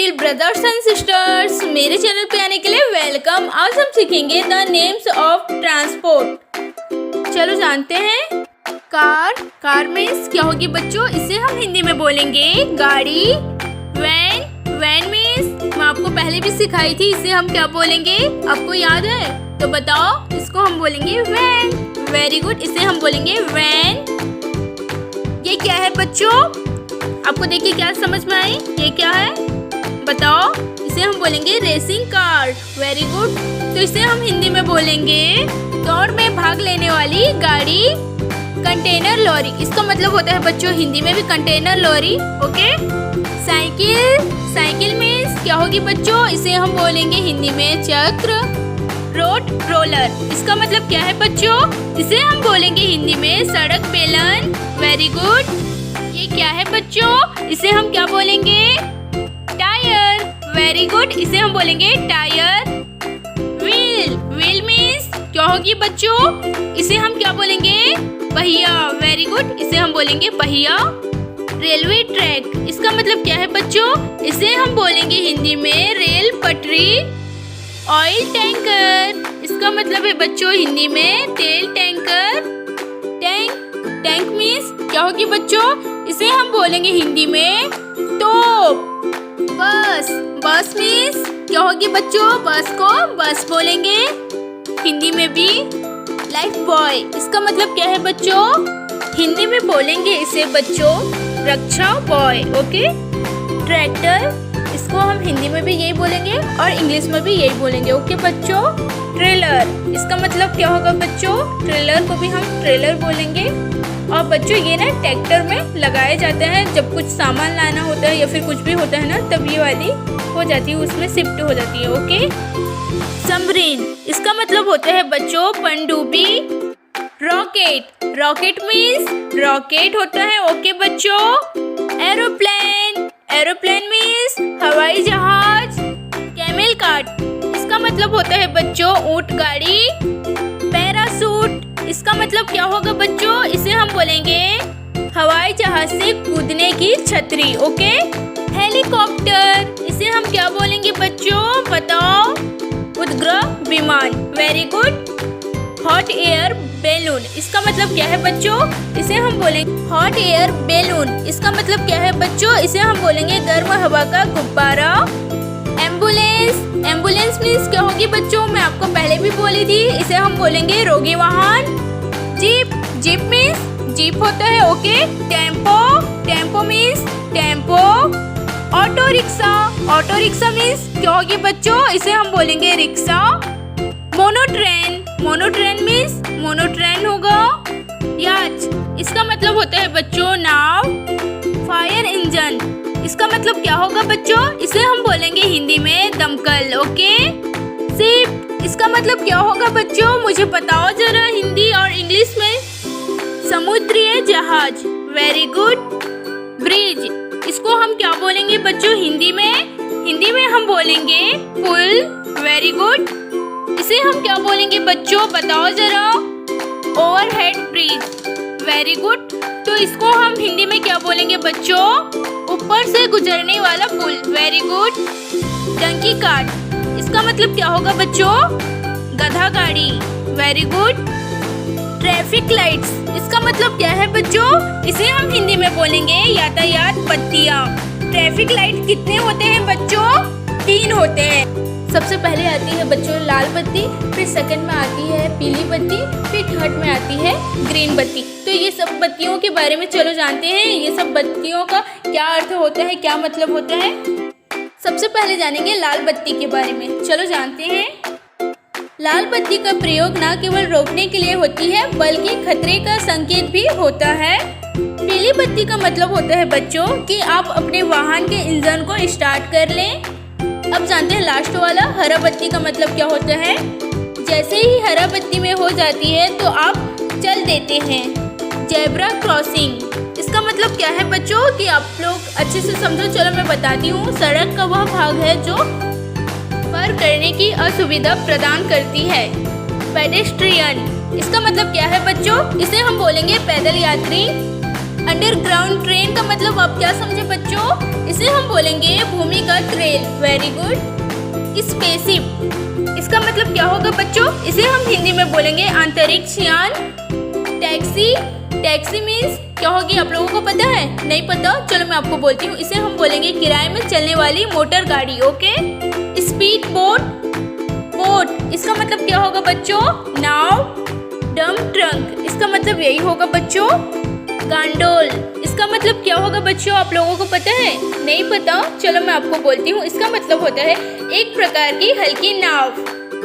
Dear brothers and sisters, मेरे channel पे आने के लिए वेलकम। आज हम सीखेंगे द नेम्स ऑफ ट्रांसपोर्ट। चलो जानते हैं। कार मीन्स क्या होगी बच्चों? इसे हम हिंदी में बोलेंगे गाड़ी। वैन मीन्स मैं आपको पहले भी सिखाई थी, इसे हम क्या बोलेंगे? आपको याद है तो बताओ। इसको हम बोलेंगे वैन। वेरी गुड, इसे हम बोलेंगे वैन। ये क्या है बच्चों? आपको देखिए क्या समझ में आई? ये क्या है बताओ? इसे हम बोलेंगे रेसिंग कार। वेरी गुड, तो इसे हम हिंदी में बोलेंगे दौड़ में भाग लेने वाली गाड़ी। कंटेनर लॉरी, इसका मतलब होता है बच्चों हिंदी में भी container lorry. Okay. Cycle means क्या होगी बच्चों? इसे हम बोलेंगे हिंदी में चक्र। रोड रोलर, इसका मतलब क्या है बच्चों? इसे हम बोलेंगे हिंदी में सड़क बेलन। Very good. ये क्या है बच्चों? इसे हम क्या बोलेंगे? टायर। वेरी गुड, इसे हम बोलेंगे टायर। व्हील मीन्स क्या होगी बच्चों? इसे हम क्या बोलेंगे? पहिया। वेरी गुड, इसे हम बोलेंगे पहिया। रेलवे ट्रैक, इसका मतलब क्या है बच्चों? इसे हम बोलेंगे हिंदी में रेल पटरी। ऑयल टैंकर, इसका मतलब है बच्चों हिंदी में तेल टैंकर। टैंक मीन्स क्या होगी बच्चों? इसे हम बोलेंगे हिंदी में तोप। बस मीन्स क्या होगी बच्चों? बस को बस बोलेंगे हिंदी में भी। लाइफ बॉय, इसका मतलब क्या है बच्चों? हिंदी में बोलेंगे इसे बच्चों रक्षा बॉय। ओके। ट्रैक्टर, इसको हम हिंदी में भी यही बोलेंगे और इंग्लिश में भी यही बोलेंगे। ओके बच्चों। ट्रेलर, इसका मतलब क्या होगा बच्चों? ट्रेलर को भी हम ट्रेलर बोलेंगे। और बच्चों ये ना ट्रैक्टर में लगाए जाते हैं जब कुछ सामान लाना होता है या फिर कुछ भी होता है ना, तब ये वाली हो जाती है, उसमें शिफ्ट हो जाती है। ओके। सबमरीन, इसका मतलब होता है बच्चों पनडुब्बी। रॉकेट मीन्स रॉकेट होता है। ओके बच्चों। एरोप्लेन मीन्स हवाई जहाज। कैमल कार्ट, इसका मतलब होता है बच्चों ऊंट गाड़ी। पैराशूट, इसका मतलब क्या होगा बच्चों? इसे हम बोलेंगे हवाई जहाज से कूदने की छतरी। ओके। हेलीकॉप्टर, इसे हम क्या बोलेंगे बच्चों? बताओ। उपग्रह विमान। Very good. Hot air balloon, इसका मतलब क्या है बच्चों? इसे हम बोलेंगे हॉट एयर बैलून। इसका मतलब क्या है बच्चों? इसे हम बोलेंगे गर्म हवा का गुब्बारा। एम्बुलेंस मीन्स क्या होगी बच्चों? मैं आपको पहले भी बोली थी, इसे हम बोलेंगे रोगी वाहन। जीप मीन्स जीप होता है। Okay. Tempo means tempo. Auto rickshaw means क्या होगी बच्चों? इसे हम बोलेंगे रिक्शा। मोनोट्रेन मीन्स मोनोट्रेन होगा। याच, इसका मतलब होता है बच्चों नाव। फायर इंजन, इसका मतलब क्या होगा बच्चों? इसे हम बोलेंगे हिंदी में दमकल। ओके। शिप, इसका मतलब क्या होगा बच्चों? मुझे बताओ जरा हिंदी और इंग्लिश में। समुद्री जहाज। Very good. ब्रिज, इसको हम क्या बोलेंगे बच्चों हिंदी में हम बोलेंगे पुल। वेरी गुड, इसे हम क्या बोलेंगे बच्चों? बताओ जरा। Overhead bridge. वेरी गुड, तो इसको हम हिंदी में क्या बोलेंगे बच्चों? ऊपर से गुजरने वाला पुल। Very good. डंकी कार्ट, इसका मतलब क्या होगा बच्चों? गधा गाड़ी। Very good. ट्रैफिक लाइट्स, इसका मतलब क्या है बच्चों? इसे हम हिंदी में बोलेंगे यातायात बत्तियाँ। ट्रैफिक लाइट कितने होते हैं बच्चों? 3 होते हैं। सबसे पहले आती है बच्चों लाल बत्ती, फिर सेकंड में आती है पीली बत्ती, फिर थर्ड में आती है ग्रीन बत्ती। तो ये सब बत्तियों के बारे में चलो जानते हैं। ये सब बत्तियों का क्या अर्थ होता है, क्या मतलब होता है। सबसे पहले जानेंगे लाल बत्ती के बारे में। चलो जानते हैं। लाल बत्ती का प्रयोग न केवल रोकने के लिए होती है बल्कि खतरे का संकेत भी होता है। पीली बत्ती का मतलब होता है बच्चों कि आप अपने वाहन के इंजन को स्टार्ट कर लें। अब जानते हैं लास्ट वाला हरा बत्ती का मतलब क्या होता है। जैसे ही हरा बत्ती में हो जाती है तो आप चल देते हैं। जेब्रा क्रॉसिंग, इसका मतलब क्या है बच्चों? कि आप लोग अच्छे से समझो। चलो मैं बताती हूँ। सड़क का वह भाग है जो पार करने की असुविधा प्रदान करती है। पेडेस्ट्रियन, इसका मतलब क्या है बच्चों? इसे हम बोलेंगे पैदल यात्री। अंडरग्राउंड ट्रेन का मतलब आप क्या समझे बच्चों? इसे हम बोलेंगे भूमिगत रेल। Very good. स्पेसशिप, इसका मतलब क्या होगा बच्चों? इसे हम हिंदी में बोलेंगे अंतरिक्ष यान। टैक्सी, टैक्सी मीन्स क्या होगी आप लोगों को पता है? नहीं पता? चलो मैं आपको बोलती हूँ। इसे हम बोलेंगे किराए में चलने वाली मोटर गाड़ी। ओके। स्पीड बोट, बोट इसका मतलब क्या होगा बच्चों? नाव। डंप ट्रंक, इसका मतलब यही होगा बच्चों। गांडोल, इसका मतलब क्या होगा बच्चों? आप लोगों को पता है? नहीं पता? चलो मैं आपको बोलती हूँ। इसका मतलब होता है एक प्रकार की हल्की नाव।